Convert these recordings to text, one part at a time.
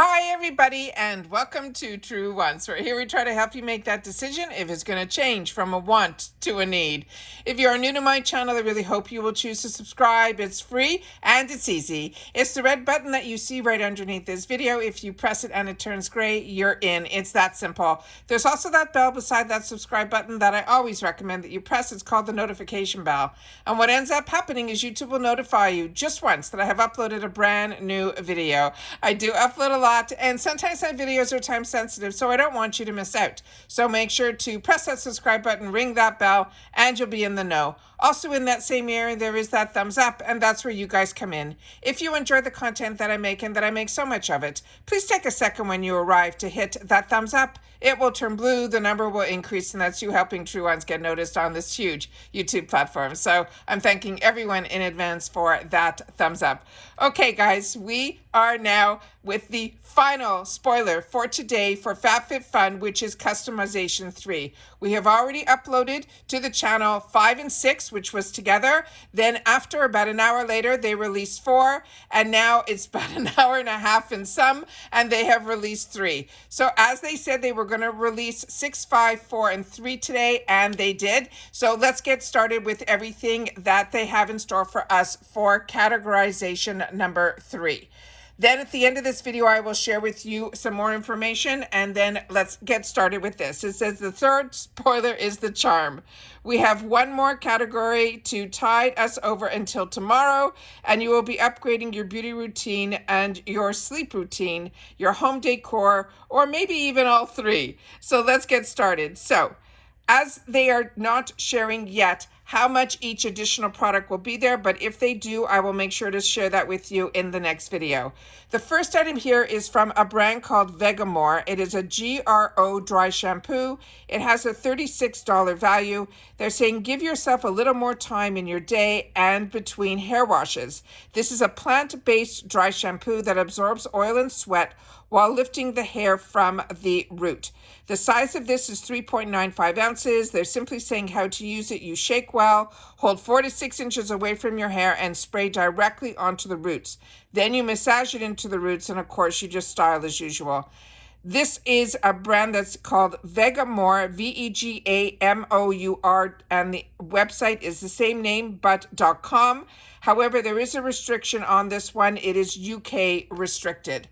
Hi everybody and welcome to True Wants. Where here we try to help you make that decision if it's going to change from a want to a need. If you are new to my channel, I really hope you will choose to subscribe. It's free and it's easy. It's the red button that you see right underneath this video. If you press it and it turns gray, you're in. It's that simple. There's also that bell beside that subscribe button that I always recommend that you press. It's called the notification bell. And what ends up happening is YouTube will notify you just once that I have uploaded a brand new video. I do upload a lot, and sometimes my videos are time sensitive, so I don't want you to miss out. So make sure to press that subscribe button, ring that bell, and you'll be in the know. Also in that same area, there is that thumbs up, and that's where you guys come in. If you enjoy the content that I make and that I make so much of it, please take a second when you arrive to hit that thumbs up. It will turn blue, the number will increase, and that's you helping True Ones get noticed on this huge YouTube platform. So I'm thanking everyone in advance for that thumbs up. Okay, guys, we are now with the final spoiler for today for FabFitFun, which is Customization 3. We have already uploaded to the channel 5 and 6, which was together. Then after about an hour later, they released 4, and now it's about an hour and a half and some, and they have released 3. So as they said, they were going to release 6, 5, 4, and 3 today, and they did. So let's get started with everything that they have in store for us for categorization number 3. Then at the end of this video, I will share with you some more information, and then let's get started with this. It says the third spoiler is the charm. We have one more category to tide us over until tomorrow, and you will be upgrading your beauty routine and your sleep routine, your home decor, or maybe even all three. So let's get started. So, as they are not sharing yet how much each additional product will be there, but if they do, I will make sure to share that with you in the next video. The first item here is from a brand called Vegamore. It is a GRO dry shampoo. It has a $36 value. They're saying give yourself a little more time in your day and between hair washes. This is a plant-based dry shampoo that absorbs oil and sweat while lifting the hair from the root. The size of this is 3.95 ounces. They're simply saying how to use it. You shake well, hold 4 to 6 inches away from your hair, and spray directly onto the roots. Then you massage it into the roots, and of course, you just style as usual. This is a brand that's called Vegamore, Vegamour, and the website is the same name, but .com. However, there is a restriction on this one. It is UK restricted.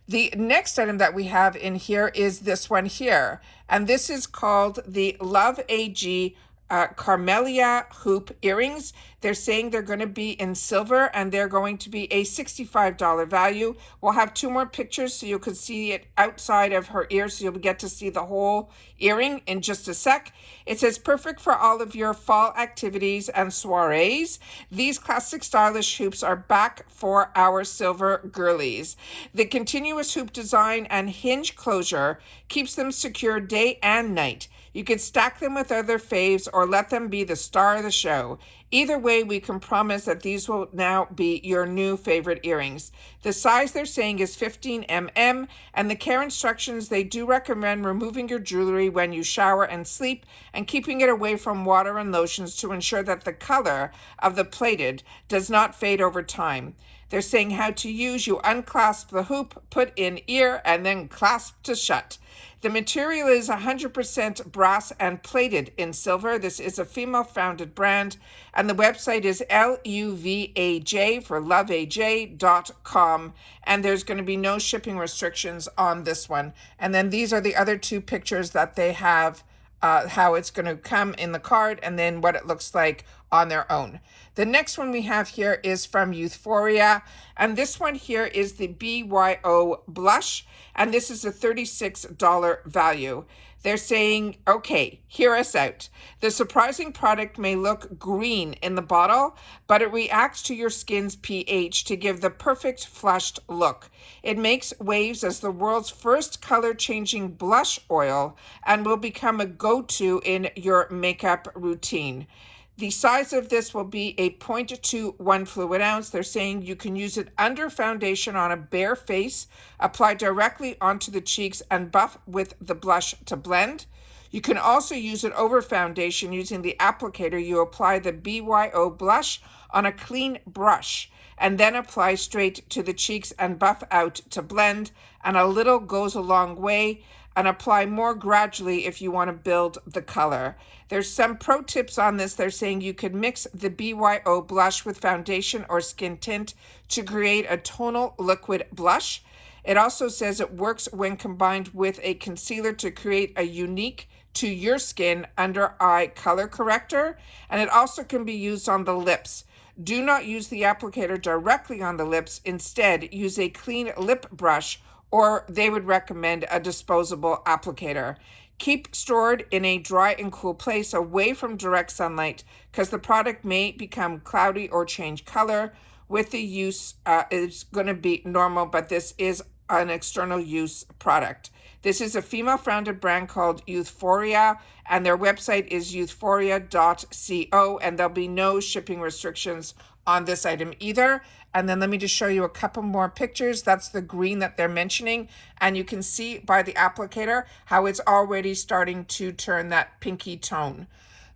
The next item that we have in here is this one here, and this is called the Love AG Carmelia hoop earrings. They're saying they're going to be in silver, and they're going to be a $65 value. We'll have 2 more pictures so you can see it outside of her ear, so you'll get to see the whole earring in just a sec. It says perfect for all of your fall activities and soirees. These classic stylish hoops are back for our silver girlies. The continuous hoop design and hinge closure keeps them secure day and night. You could stack them with other faves or let them be the star of the show. Either way, we can promise that these will now be your new favorite earrings. The size they're saying is 15 mm, and the care instructions, they do recommend removing your jewelry when you shower and sleep and keeping it away from water and lotions to ensure that the color of the plated does not fade over time. They're saying how to use. You unclasp the hoop, put in ear, and then clasp to shut. The material is 100% brass and plated in silver. This is a female-founded brand, and the website is LUVAJ for loveaj.com, and there's going to be no shipping restrictions on this one. And then these are the other 2 pictures that they have, how it's going to come in the card, and then what it looks like on their own. The next one we have here is from Euphoria, and this one here is the BYO blush, and this is a $36 value. They're saying, okay, hear us out. The surprising product may look green in the bottle, but it reacts to your skin's pH to give the perfect flushed look. It makes waves as the world's first color-changing blush oil and will become a go-to in your makeup routine. The size of this will be a 0.21 fluid ounce. They're saying you can use it under foundation on a bare face, apply directly onto the cheeks, and buff with the blush to blend. You can also use it over foundation using the applicator. You apply the BYO blush on a clean brush and then apply straight to the cheeks and buff out to blend, and a little goes a long way, and apply more gradually if you want to build the color. There's some pro tips on this. They're saying you could mix the BYO blush with foundation or skin tint to create a tonal liquid blush. It also says it works when combined with a concealer to create a unique to your skin under eye color corrector, and it also can be used on the lips. Do not use the applicator directly on the lips. Instead, use a clean lip brush, or they would recommend a disposable applicator. Keep stored in a dry and cool place away from direct sunlight because the product may become cloudy or change color. With the use, it's going to be normal, but this is an external use product. This is a female-founded brand called Youthforia, and their website is youthforia.co, and there'll be no shipping restrictions on this item either. And then let me just show you a couple more pictures. That's the green that they're mentioning, and you can see by the applicator how it's already starting to turn that pinky tone.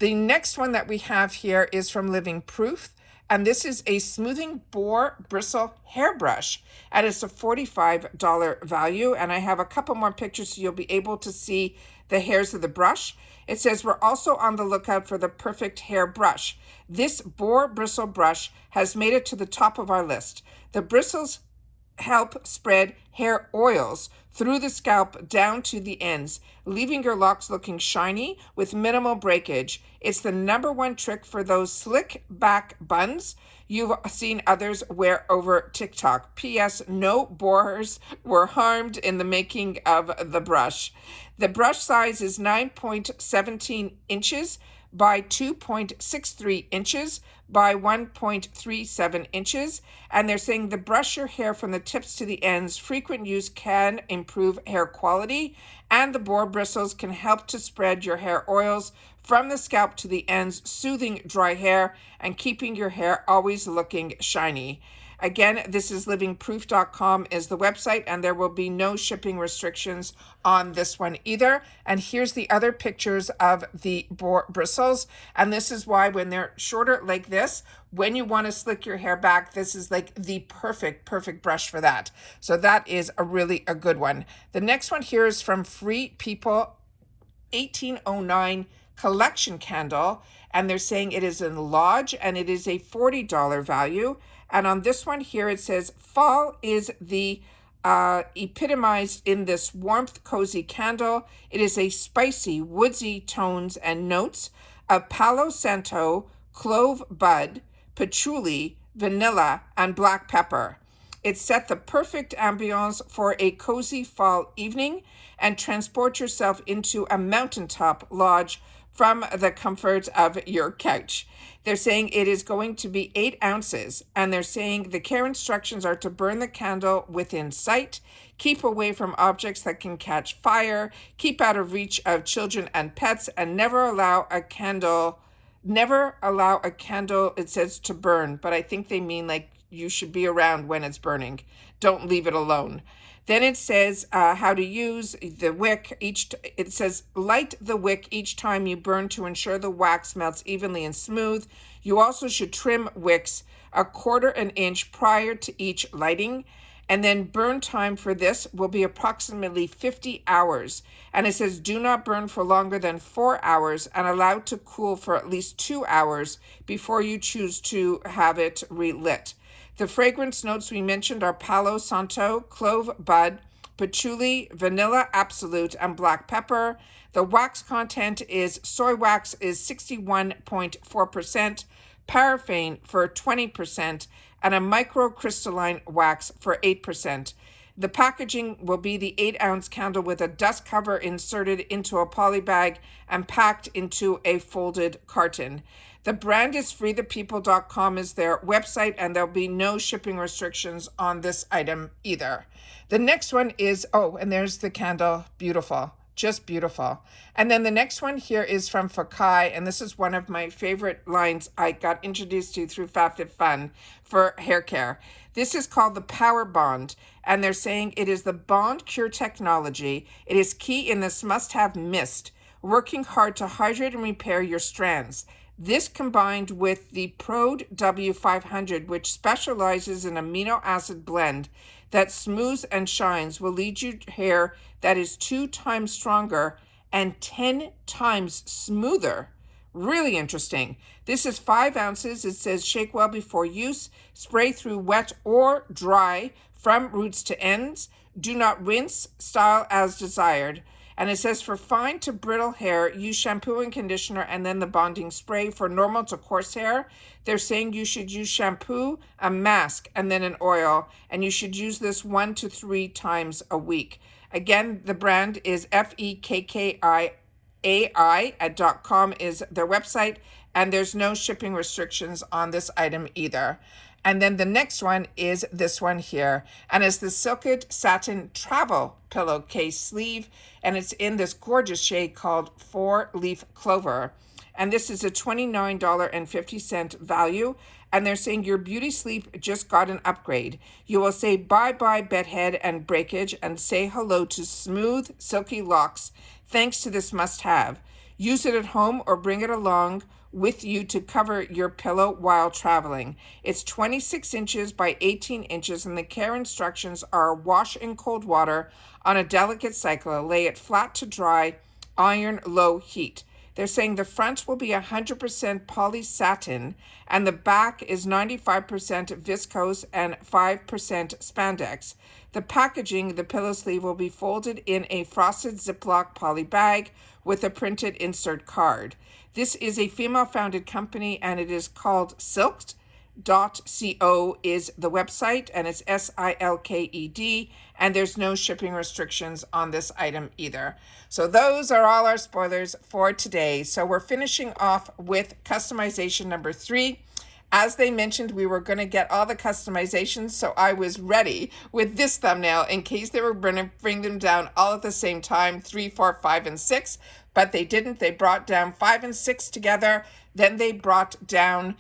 The next one that we have here is from Living Proof, and this is a smoothing boar bristle hairbrush, and it's a $45 value. And I have a couple more pictures so you'll be able to see the hairs of the brush. It says we're also on the lookout for the perfect hair brush. This boar bristle brush has made it to the top of our list. The bristles help spread hair oils through the scalp down to the ends, leaving your locks looking shiny with minimal breakage. It's the #1 trick for those slick back buns you've seen others wear over TikTok. P.S. No boars were harmed in the making of the brush. The brush size is 9.17 inches by 2.63 inches by 1.37 inches. And they're saying to brush your hair from the tips to the ends. Frequent use can improve hair quality, and the boar bristles can help to spread your hair oils from the scalp to the ends, soothing dry hair and keeping your hair always looking shiny. Again, this is livingproof.com is the website, and there will be no shipping restrictions on this one either. And here's the other pictures of the boar bristles. And this is why when they're shorter like this, when you want to slick your hair back, this is like the perfect brush for that. So that is a good one. The next one here is from Free People 1809 collection candle, and they're saying it is in Lodge, and it is a $40 value. And on this one here, it says fall is the epitomized in this warmth cozy candle. It is a spicy, woodsy tones and notes of Palo Santo, clove bud, patchouli, vanilla, and black pepper. It set the perfect ambiance for a cozy fall evening and transport yourself into a mountaintop lodge from the comfort of your couch. They're saying it is going to be 8 ounces, and they're saying the care instructions are to burn the candle within sight, keep away from objects that can catch fire, keep out of reach of children and pets, and never allow a candle, it says, to burn, but I think they mean like you should be around when it's burning. Don't leave it alone. Then it says how to use the wick. It says light the wick each time you burn to ensure the wax melts evenly and smooth. You also should trim wicks 1/4 inch prior to each lighting. And then burn time for this will be approximately 50 hours. And it says do not burn for longer than 4 hours and allow to cool for at least 2 hours before you choose to have it relit. The fragrance notes we mentioned are Palo Santo, clove bud, patchouli, vanilla absolute, and black pepper. The wax content is soy wax is 61.4%, paraffin for 20%, and a microcrystalline wax for 8%. The packaging will be the 8-ounce candle with a dust cover inserted into a poly bag and packed into a folded carton. The brand is freethepeople.com is their website, and there'll be no shipping restrictions on this item either. The next one is, and there's the candle. Beautiful. Just beautiful. And then the next one here is from Fakai, and this is one of my favorite lines I got introduced to through FabFitFun for hair care. This is called the Power Bond, and they're saying it is the Bond Cure technology. It is key in this must-have mist. working hard to hydrate and repair your strands. This combined with the Prode W500, which specializes in amino acid blend that smooths and shines, will lead you to hair that is 2 times stronger and 10 times smoother. Really interesting. This is 5 ounces. It says shake well before use. Spray through wet or dry from roots to ends. Do not rinse. Style as desired. And it says for fine to brittle hair, use shampoo and conditioner and then the bonding spray. For normal to coarse hair, they're saying you should use shampoo, a mask, and then an oil. And you should use this 1 to 3 times a week. Again, the brand is FEKKIAI at .com is their website. And there's no shipping restrictions on this item either. And then the next one is this one here. And it's the Silked Satin Travel Pillowcase Sleeve. And it's in this gorgeous shade called 4-Leaf Clover. And this is a $29.50 value. And they're saying your beauty sleep just got an upgrade. You will say bye-bye bedhead and breakage and say hello to smooth, silky locks thanks to this must-have. Use it at home or bring it along with you to cover your pillow while traveling. It's 26 inches by 18 inches and the care instructions are wash in cold water on a delicate cycle, lay it flat to dry, iron low heat. They're saying the front will be 100% poly satin and the back is 95% viscose and 5% spandex. The packaging, the pillow sleeve, will be folded in a frosted Ziploc poly bag with a printed insert card. This is a female-founded company, and it is called Silked.co is the website, and it's SILKED, and there's no shipping restrictions on this item either. So those are all our spoilers for today. So we're finishing off with customization number 3. As they mentioned, we were going to get all the customizations, so I was ready with this thumbnail in case they were going to bring them down all at the same time, 3, 4, 5, and 6, but they didn't. They brought down 5 and 6 together, then they brought down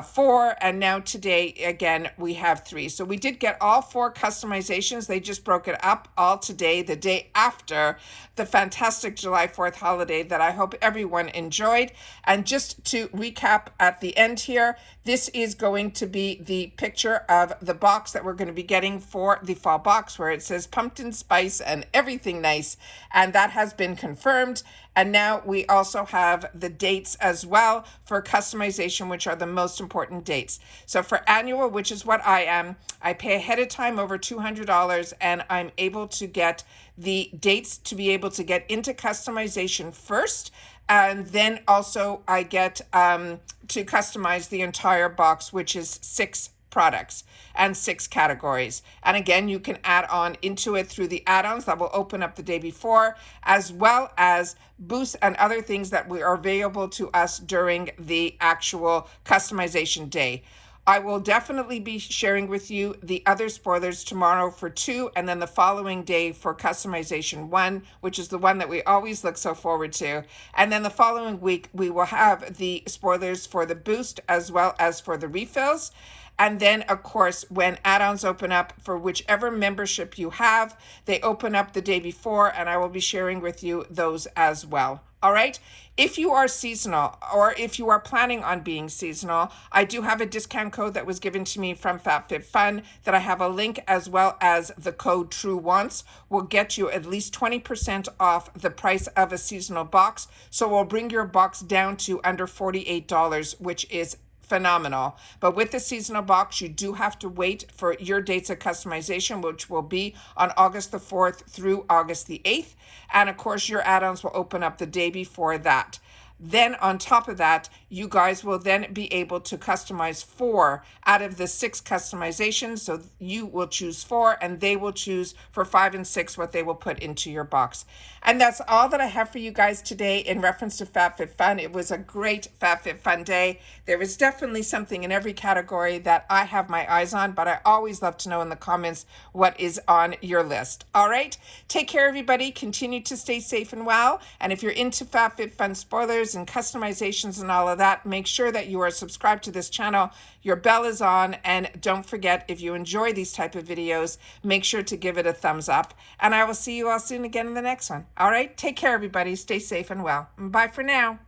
4, and now today, again, we have 3. So we did get all 4 customizations. They just broke it up all today, the day after the fantastic July 4th holiday that I hope everyone enjoyed. And just to recap at the end here, this is going to be the picture of the box that we're going to be getting for the fall box, where it says pumpkin spice and everything nice. And that has been confirmed. And now we also have the dates as well for customization, which are the most important dates. So for annual, which is what I am, I pay ahead of time over $200 and I'm able to get the dates to be able to get into customization first. And then also I get to customize the entire box, which is 6 products and 6 categories. And again, you can add on into it through the add-ons that will open up the day before, as well as boosts and other things that are available to us during the actual customization day. I will definitely be sharing with you the other spoilers tomorrow for 2, and then the following day for customization 1, which is the one that we always look so forward to. And then the following week, we will have the spoilers for the boost as well as for the refills. And then, of course, when add-ons open up for whichever membership you have, they open up the day before, and I will be sharing with you those as well. All right. If you are seasonal or if you are planning on being seasonal, I do have a discount code that was given to me from FabFitFun that I have a link, as well as the code TrueOnce will get you at least 20% off the price of a seasonal box. So we'll bring your box down to under $48, which is phenomenal. But with the seasonal box, you do have to wait for your dates of customization, which will be on August the 4th through August the 8th. And of course, your add-ons will open up the day before that. Then on top of that, you guys will then be able to customize 4 out of the 6 customizations. So you will choose 4 and they will choose for 5 and 6 what they will put into your box. And that's all that I have for you guys today in reference to FabFitFun. It was a great FabFitFun day. There is definitely something in every category that I have my eyes on, but I always love to know in the comments what is on your list. All right, take care, everybody. Continue to stay safe and well. And if you're into FabFitFun spoilers, colors and customizations and all of that, make sure that you are subscribed to this channel. Your bell is on, and don't forget, if you enjoy these type of videos, make sure to give it a thumbs up. And I will see you all soon again in the next one. All right, take care, everybody. Stay safe and well. Bye for now.